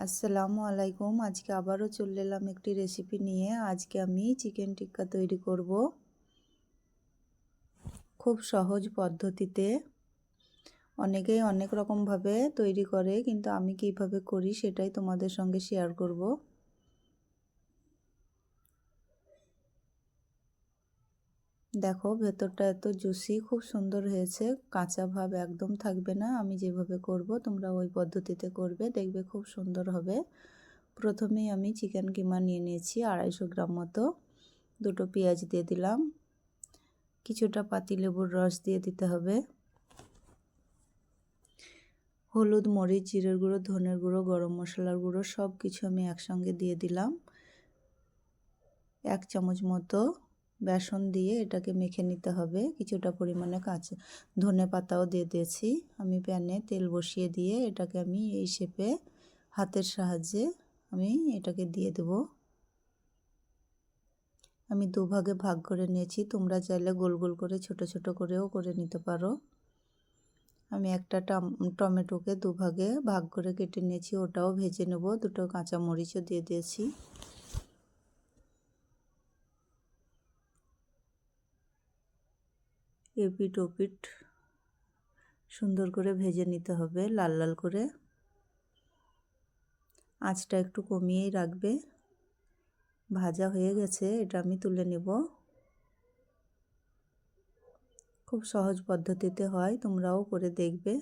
আসসালামু আলাইকুম। আজকে আবারও চলে এলাম একটি রেসিপি নিয়ে। আজকে আমি চিকেন টিক্কা তৈরি করব খুব সহজ পদ্ধতিতে। অনেকেই অনেক রকমভাবে তৈরি করে, কিন্তু আমি কিভাবে করি সেটাই তোমাদের সঙ্গে শেয়ার করব। দেখো, ভেতরটা এত জুসি, খুব সুন্দর হয়েছে। কাঁচা ভাব একদম থাকবে না। আমি যেভাবে করব তোমরা ওই পদ্ধতিতে করবে, দেখবে খুব সুন্দর হবে। প্রথমেই আমি চিকেন কিমা নিয়ে নিয়েছি 250 গ্রাম মতো। দুটো পেঁয়াজ দিয়ে দিলাম, কিছুটা পাতিলেবুর রস দিয়ে দিতে হবে, হলুদ, মরিচ, জিরের গুঁড়ো, ধনের গুঁড়ো, গরম মশলার গুঁড়ো সব কিছু আমি একসঙ্গে দিয়ে দিলাম। 1 চামচ মতো বেসন দিয়ে এটাকে মেখে নিতে হবে। কিছুটা পরিমাণে কাঁচা ধনে পাতাও দিয়ে দিয়েছি। আমি প্যানে তেল বসিয়ে দিয়ে এটাকে আমি এই শেপে হাতের সাহায্যে আমি এটাকে দিয়ে দেব। আমি দুভাগে ভাগ করে নিয়েছি, তোমরা চাইলে গোল গোল করে ছোট ছোট করেও করে নিতে পারো। আমি একটা টমেটোকে দুভাগে ভাগ করে কেটে নিয়েছি, ওটাও ভেজে নেব। দুটো কাঁচা মরিচও দিয়ে দিয়েছি। এপিট ওপিট সুন্দর করে ভেজে নিতে হবে, লাল লাল করে। আঁচটা একটু কমিয়েই রাখবে। ভাজা হয়ে গেছে, এটা আমি তুলে নেব। খুব সহজ পদ্ধতিতে হয়, তোমরাও করে দেখবে।